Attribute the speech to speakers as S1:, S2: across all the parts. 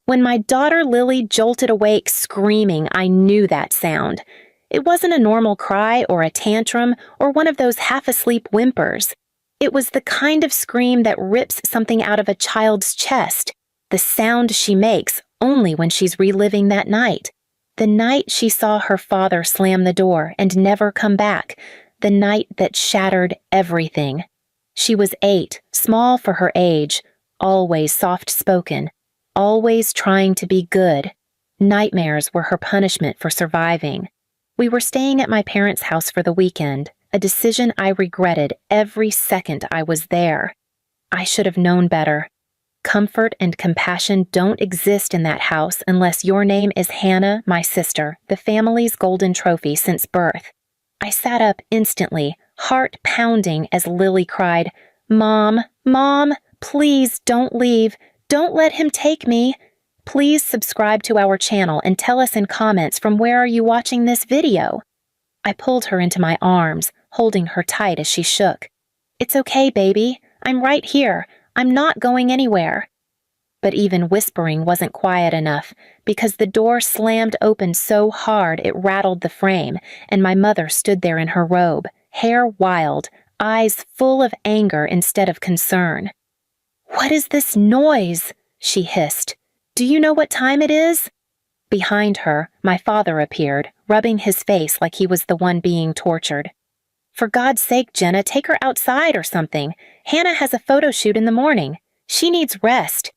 S1: When my daughter Lily jolted awake screaming, I knew that sound. It wasn't a normal cry or a tantrum or one of those half-asleep whimpers. It was the kind of scream that rips something out of a child's chest, the sound she makes only when she's reliving that night. The night she saw her father slam the door and never come back, the night that shattered everything. She was 8, small for her age, always soft-spoken, always trying to be good. Nightmares were her punishment for surviving. We were staying at my parents' house for the weekend, a decision I regretted every second I was there. I should have known better. Comfort and compassion don't exist in that house unless your name is Hannah, my sister, the family's golden trophy since birth. I sat up instantly, heart pounding as Lily cried, "Mom, Mom, please don't leave. Don't let him take me. Please subscribe to our channel and tell us in comments from where are you watching this video." I pulled her into my arms, holding her tight as she shook. "It's okay, baby. I'm right here. I'm not going anywhere." But even whispering wasn't quiet enough, because the door slammed open so hard it rattled the frame, and my mother stood there in her robe, hair wild, eyes full of anger instead of concern. "What is this noise?" she hissed. "Do you know what time it is?" Behind her, my father appeared, rubbing his face like he was the one being tortured. "For God's sake, Jenna, take her outside or something. Hannah has a photo shoot in the morning. She needs rest."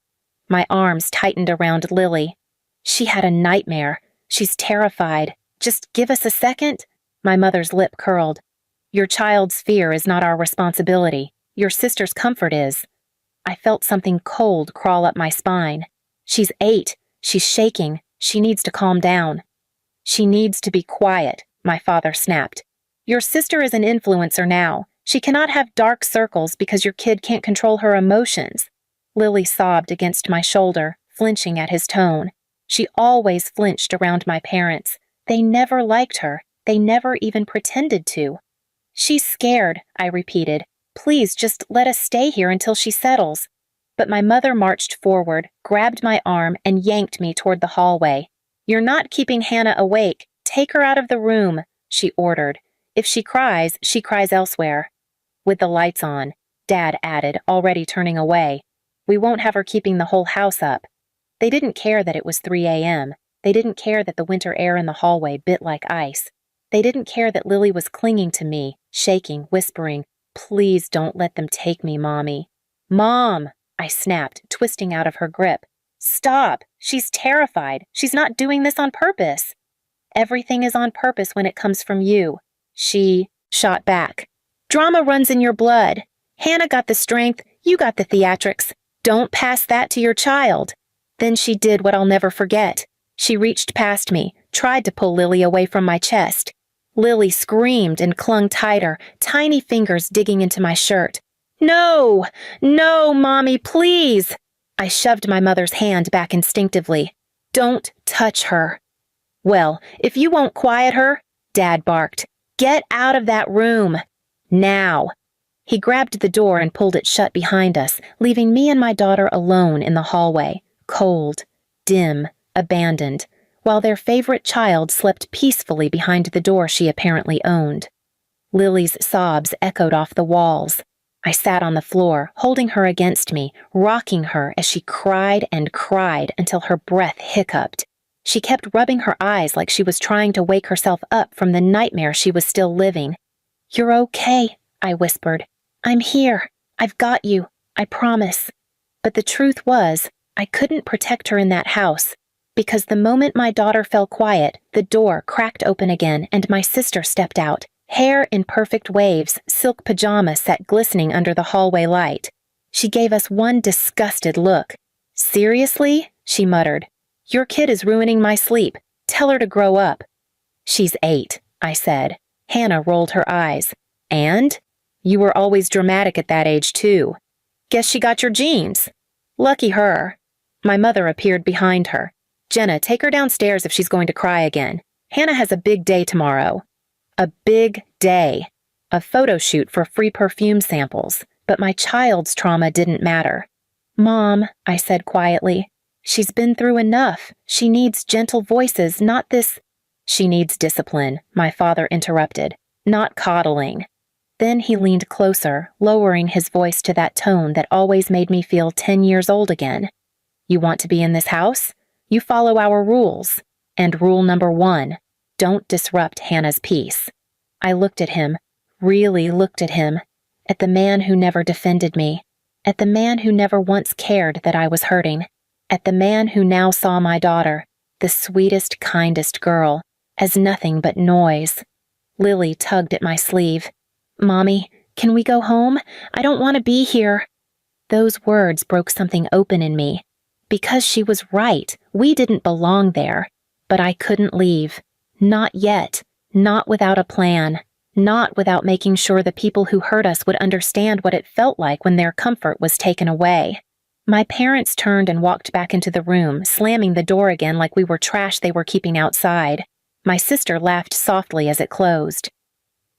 S1: My arms tightened around Lily. "She had a nightmare. She's terrified. Just give us a second." My mother's lip curled. "Your child's fear is not our responsibility. Your sister's comfort is." I felt something cold crawl up my spine. "She's 8. She's shaking. She needs to calm down." "She needs to be quiet," my father snapped. "Your sister is an influencer now. She cannot have dark circles because your kid can't control her emotions." Lily sobbed against my shoulder, flinching at his tone. She always flinched around my parents. They never liked her. They never even pretended to. "She's scared," I repeated. "Please just let us stay here until she settles." But my mother marched forward, grabbed my arm, and yanked me toward the hallway. "You're not keeping Hannah awake. Take her out of the room," she ordered. "If she cries elsewhere." "With the lights on," Dad added, already turning away. "We won't have her keeping the whole house up." They didn't care that it was 3 a.m. They didn't care that the winter air in the hallway bit like ice. They didn't care that Lily was clinging to me, shaking, whispering, "Please don't let them take me, Mommy." "Mom!" I snapped, twisting out of her grip. "Stop! She's terrified. She's not doing this on purpose." "Everything is on purpose when it comes from you," she shot back. "Drama runs in your blood. Hannah got the strength, you got the theatrics. Don't pass that to your child." Then she did what I'll never forget. She reached past me, tried to pull Lily away from my chest. Lily screamed and clung tighter, tiny fingers digging into my shirt. "No! No, Mommy, please!" I shoved my mother's hand back instinctively. "Don't touch her." "Well, if you won't quiet her," Dad barked, "get out of that room. Now." He grabbed the door and pulled it shut behind us, leaving me and my daughter alone in the hallway, cold, dim, abandoned, while their favorite child slept peacefully behind the door she apparently owned. Lily's sobs echoed off the walls. I sat on the floor, holding her against me, rocking her as she cried and cried until her breath hiccuped. She kept rubbing her eyes like she was trying to wake herself up from the nightmare she was still living. "You're okay," I whispered. "I'm here. I've got you. I promise." But the truth was, I couldn't protect her in that house, because the moment my daughter fell quiet, the door cracked open again and my sister stepped out, hair in perfect waves, silk pajamas set glistening under the hallway light. She gave us one disgusted look. "Seriously?" she muttered. "Your kid is ruining my sleep. Tell her to grow up." "She's 8, I said. Hannah rolled her eyes. "And? You were always dramatic at that age, too. Guess she got your genes." "Lucky her." My mother appeared behind her. "Jenna, take her downstairs if she's going to cry again. Hannah has a big day tomorrow." A big day. A photo shoot for free perfume samples, but my child's trauma didn't matter. "Mom," I said quietly, She's been through enough. She needs gentle voices, not this. She needs discipline, my father interrupted, not coddling. Then he leaned closer, lowering his voice to that tone that always made me feel 10 years old again. You want to be in this house? You follow our rules. And rule number 1, don't disrupt Hannah's peace. I looked at him, really looked at him, at the man who never defended me, at the man who never once cared that I was hurting, at the man who now saw my daughter, the sweetest, kindest girl, as nothing but noise. Lily tugged at my sleeve. Mommy, can we go home? I don't want to be here. Those words broke something open in me. Because she was right, we didn't belong there. But I couldn't leave. Not yet. Not without a plan. Not without making sure the people who hurt us would understand what it felt like when their comfort was taken away. My parents turned and walked back into the room, slamming the door again like we were trash they were keeping outside. My sister laughed softly as it closed.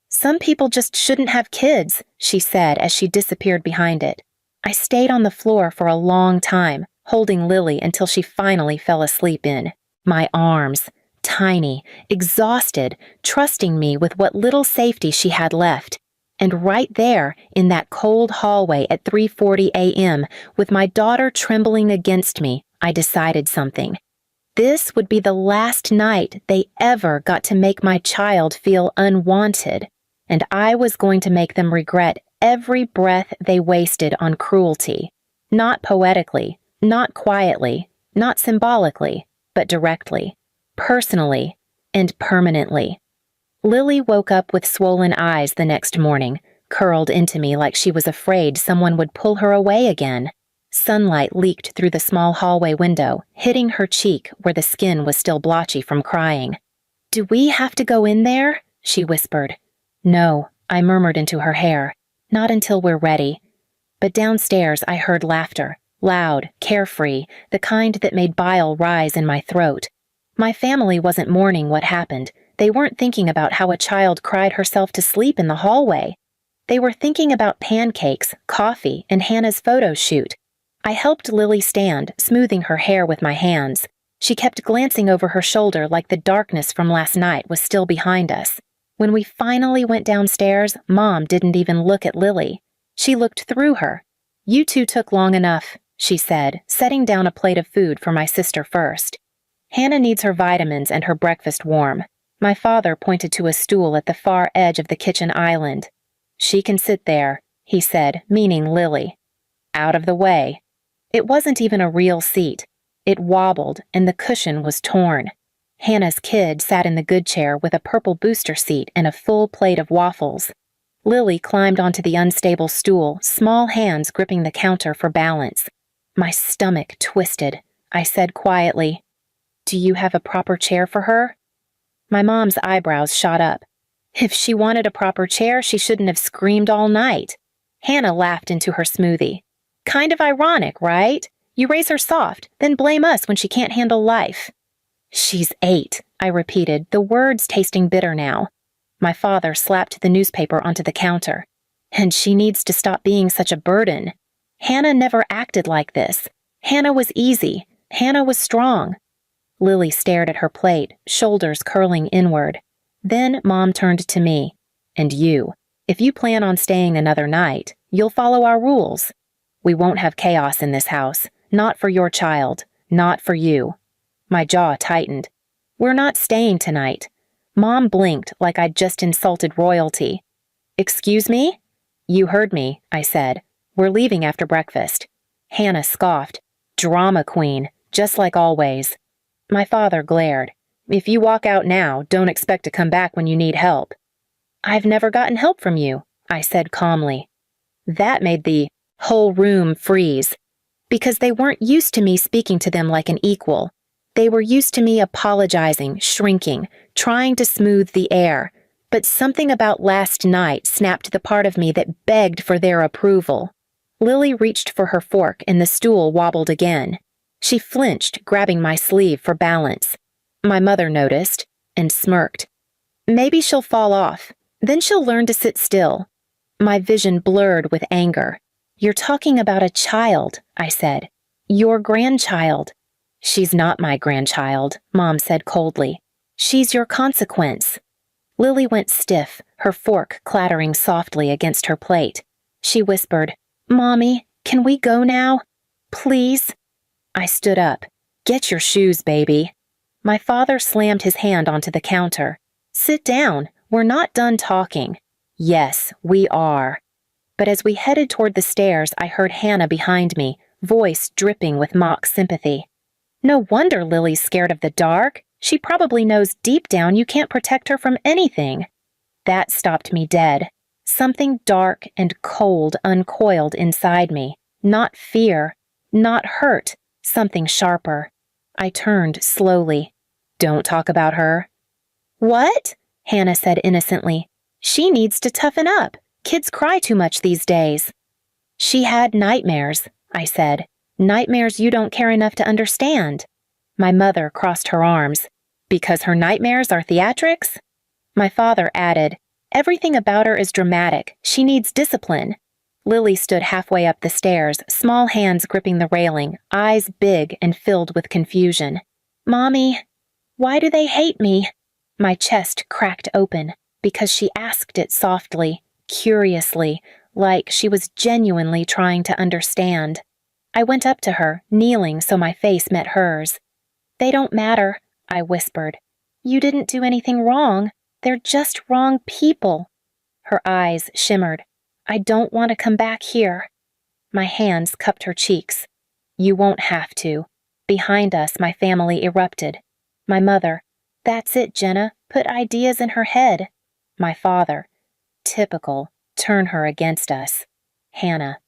S1: Some people just shouldn't have kids, she said as she disappeared behind it. I stayed on the floor for a long time, holding Lily until she finally fell asleep in my arms, tiny, exhausted, trusting me with what little safety she had left. And right there, in that cold hallway at 3:40 a.m., with my daughter trembling against me, I decided something. This would be the last night they ever got to make my child feel unwanted, and I was going to make them regret every breath they wasted on cruelty. Not poetically, not quietly, not symbolically, but directly, personally, and permanently. Lily woke up with swollen eyes the next morning, curled into me like she was afraid someone would pull her away again. Sunlight leaked through the small hallway window, hitting her cheek where the skin was still blotchy from crying. "Do we have to go in there?" she whispered. "No," I murmured into her hair. "Not until we're ready." But downstairs I heard laughter, loud, carefree, the kind that made bile rise in my throat. My family wasn't mourning what happened. They weren't thinking about how a child cried herself to sleep in the hallway. They were thinking about pancakes, coffee, and Hannah's photo shoot. I helped Lily stand, smoothing her hair with my hands. She kept glancing over her shoulder like the darkness from last night was still behind us. When we finally went downstairs, Mom didn't even look at Lily. She looked through her. "You two took long enough," she said, setting down a plate of food for my sister first. "Hannah needs her vitamins and her breakfast warm." My father pointed to a stool at the far edge of the kitchen island. "She can sit there," he said, meaning Lily. "Out of the way." It wasn't even a real seat. It wobbled, and the cushion was torn. Hannah's kid sat in the good chair with a purple booster seat and a full plate of waffles. Lily climbed onto the unstable stool, small hands gripping the counter for balance. My stomach twisted. I said quietly, "Do you have a proper chair for her?" My mom's eyebrows shot up. If she wanted a proper chair, she shouldn't have screamed all night. Hannah laughed into her smoothie. "Kind of ironic, right? You raise her soft, then blame us when she can't handle life." "She's 8, I repeated, the words tasting bitter now. My father slapped the newspaper onto the counter. "And she needs to stop being such a burden. Hannah never acted like this. Hannah was easy. Hannah was strong." Lily stared at her plate, shoulders curling inward. Then Mom turned to me. "And you, if you plan on staying another night, you'll follow our rules. We won't have chaos in this house. Not for your child. Not for you." My jaw tightened. "We're not staying tonight." Mom blinked like I'd just insulted royalty. "Excuse me?" "You heard me," I said. "We're leaving after breakfast." Hannah scoffed. "Drama queen, just like always." My father glared. "If you walk out now, don't expect to come back when you need help." "I've never gotten help from you," I said calmly. That made the whole room freeze, because they weren't used to me speaking to them like an equal. They were used to me apologizing, shrinking, trying to smooth the air, but something about last night snapped the part of me that begged for their approval. Lily reached for her fork and the stool wobbled again. She flinched, grabbing my sleeve for balance. My mother noticed and smirked. "Maybe she'll fall off. Then she'll learn to sit still." My vision blurred with anger. "You're talking about a child," I said. "Your grandchild." She's not my grandchild, Mom said coldly. She's your consequence. Lily went stiff, her fork clattering softly against her plate. She whispered, Mommy, can we go now? Please? I stood up. Get your shoes, baby. My father slammed his hand onto the counter. Sit down. We're not done talking. Yes, we are. But as we headed toward the stairs, I heard Hannah behind me, voice dripping with mock sympathy. No wonder Lily's scared of the dark. She probably knows deep down you can't protect her from anything. That stopped me dead. Something dark and cold uncoiled inside me. Not fear, not hurt, something sharper. I turned slowly. Don't talk about her. What? Hannah said innocently. She needs to toughen up. Kids cry too much these days. She had nightmares, I said. Nightmares you don't care enough to understand. My mother crossed her arms. Because her nightmares are theatrics? My father added, Everything about her is dramatic. She needs discipline. Lily stood halfway up the stairs, small hands gripping the railing, eyes big and filled with confusion. Mommy, why do they hate me? My chest cracked open because she asked it softly, curiously, like she was genuinely trying to understand. I went up to her, kneeling so my face met hers. They don't matter, I whispered. You didn't do anything wrong. They're just wrong people. Her eyes shimmered. I don't want to come back here. My hands cupped her cheeks. You won't have to. Behind us, my family erupted. My mother, that's it, Jenna, put ideas in her head. My father, typical, turn her against us. Hannah,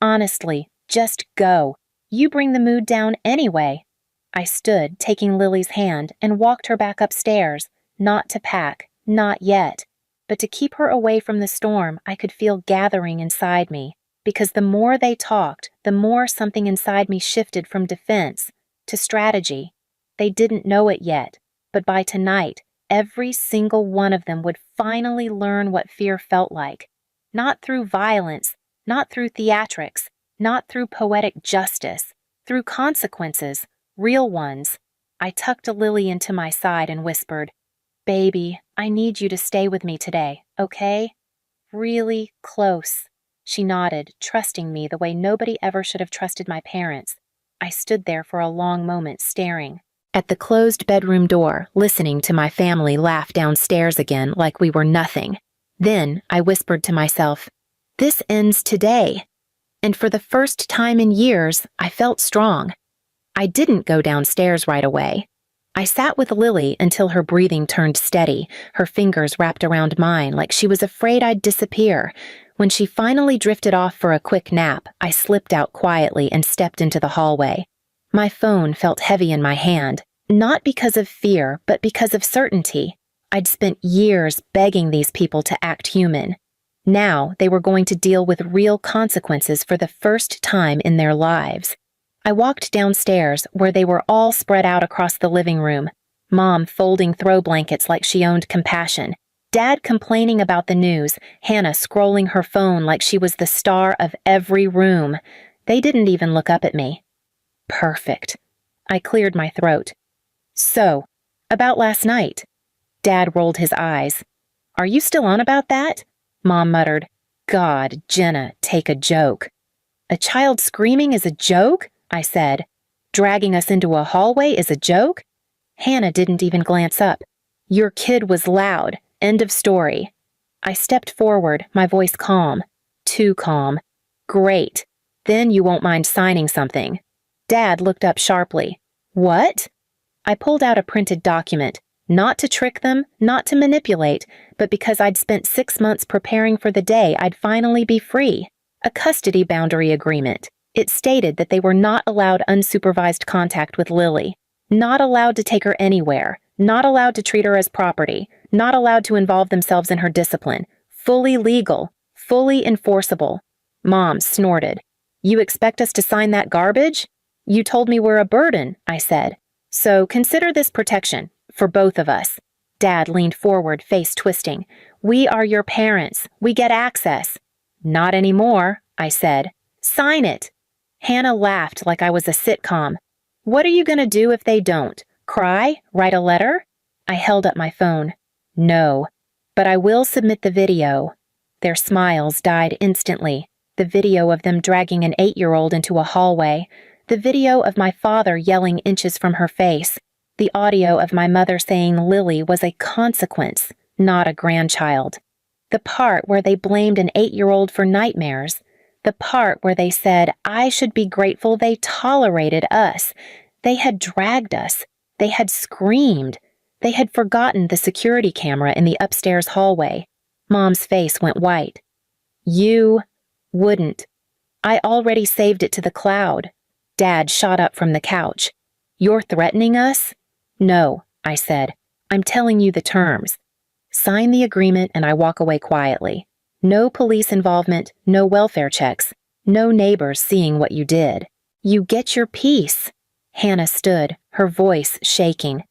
S1: honestly, just go. You bring the mood down anyway. I stood, taking Lily's hand, and walked her back upstairs, not to pack, not yet. But to keep her away from the storm I could feel gathering inside me, because the more they talked, the more something inside me shifted from defense to strategy. They didn't know it yet, but by tonight, every single one of them would finally learn what fear felt like. Not through violence, not through theatrics, not through poetic justice, through consequences, real ones. I tucked Lily into my side and whispered, Baby, I need you to stay with me today, okay? Really close. She nodded, trusting me the way nobody ever should have trusted my parents. I stood there for a long moment, staring at the closed bedroom door, listening to my family laugh downstairs again like we were nothing. Then I whispered to myself, This ends today. And for the first time in years, I felt strong. I didn't go downstairs right away. I sat with Lily until her breathing turned steady, her fingers wrapped around mine like she was afraid I'd disappear. When she finally drifted off for a quick nap, I slipped out quietly and stepped into the hallway. My phone felt heavy in my hand, not because of fear, but because of certainty. I'd spent years begging these people to act human. Now they were going to deal with real consequences for the first time in their lives. I walked downstairs, where they were all spread out across the living room. Mom folding throw blankets like she owned compassion. Dad complaining about the news. Hannah scrolling her phone like she was the star of every room. They didn't even look up at me. Perfect. I cleared my throat. So, about last night. Dad rolled his eyes. Are you still on about that? Mom muttered. God, Jenna, take a joke. A child screaming is a joke? I said. Dragging us into a hallway is a joke? Hannah didn't even glance up. Your kid was loud. End of story. I stepped forward, my voice calm. Too calm. Great. Then you won't mind signing something. Dad looked up sharply. What? I pulled out a printed document, not to trick them, not to manipulate, but because I'd spent 6 months preparing for the day I'd finally be free. A custody boundary agreement. It stated that they were not allowed unsupervised contact with Lily, not allowed to take her anywhere, not allowed to treat her as property, not allowed to involve themselves in her discipline. Fully legal, fully enforceable. Mom snorted. You expect us to sign that garbage? You told me we're a burden, I said. So consider this protection, for both of us. Dad leaned forward, face twisting. We are your parents. We get access. Not anymore, I said. Sign it. Hannah laughed like I was a sitcom. What are you going to do if they don't? Cry? Write a letter? I held up my phone. No, but I will submit the video. Their smiles died instantly. The video of them dragging an 8-year-old into a hallway. The video of my father yelling inches from her face. The audio of my mother saying Lily was a consequence, not a grandchild. The part where they blamed an 8-year-old for nightmares. The part where they said I should be grateful they tolerated us. They had dragged us. They had screamed. They had forgotten the security camera in the upstairs hallway. Mom's face went white. You wouldn't. I already saved it to the cloud. Dad shot up from the couch. You're threatening us? No, I said. I'm telling you the terms. Sign the agreement and I walk away quietly. No police involvement, no welfare checks, no neighbors seeing what you did. You get your piece. Hannah stood, her voice shaking.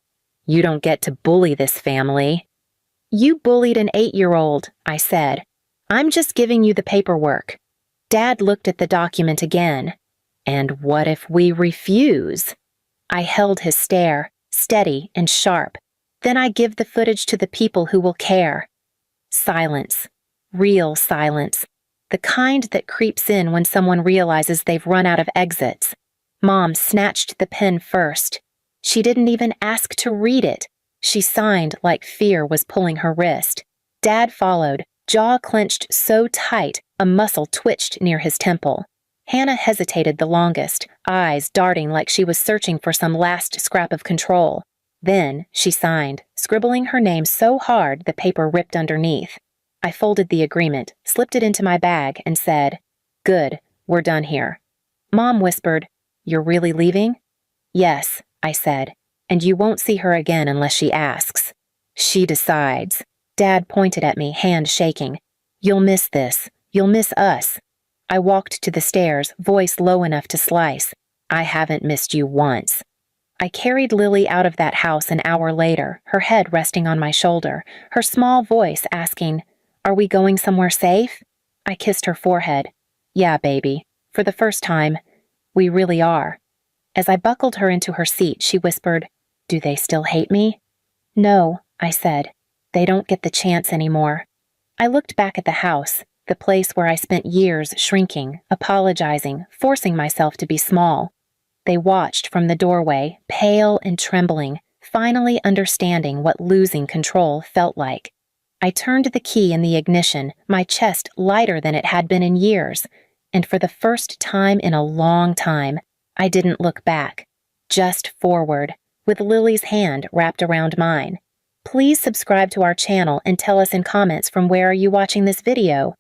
S1: You don't get to bully this family. You bullied an 8-year-old, I said. I'm just giving you the paperwork. Dad looked at the document again. And what if we refuse? I held his stare, steady and sharp. Then I give the footage to the people who will care. Silence. Real silence. The kind that creeps in when someone realizes they've run out of exits. Mom snatched the pen first. She didn't even ask to read it. She signed like fear was pulling her wrist. Dad followed, jaw clenched so tight a muscle twitched near his temple. Hannah hesitated the longest, eyes darting like she was searching for some last scrap of control. Then she signed, scribbling her name so hard the paper ripped underneath. I folded the agreement, slipped it into my bag, and said, Good, we're done here. Mom whispered, You're really leaving? Yes, I said, and you won't see her again unless she asks. She decides. Dad pointed at me, hand shaking. You'll miss this. You'll miss us. I walked to the stairs, voice low enough to slice. I haven't missed you once. I carried Lily out of that house an hour later, her head resting on my shoulder, her small voice asking, Are we going somewhere safe? I kissed her forehead. Yeah, baby. For the first time, we really are. As I buckled her into her seat, she whispered, Do they still hate me? No, I said. They don't get the chance anymore. I looked back at the house, the place where I spent years shrinking, apologizing, forcing myself to be small. They watched from the doorway, pale and trembling, finally understanding what losing control felt like. I turned the key in the ignition, my chest lighter than it had been in years, and for the first time in a long time, I didn't look back, just forward, with Lily's hand wrapped around mine. Please subscribe to our channel and tell us in comments from where are you watching this video.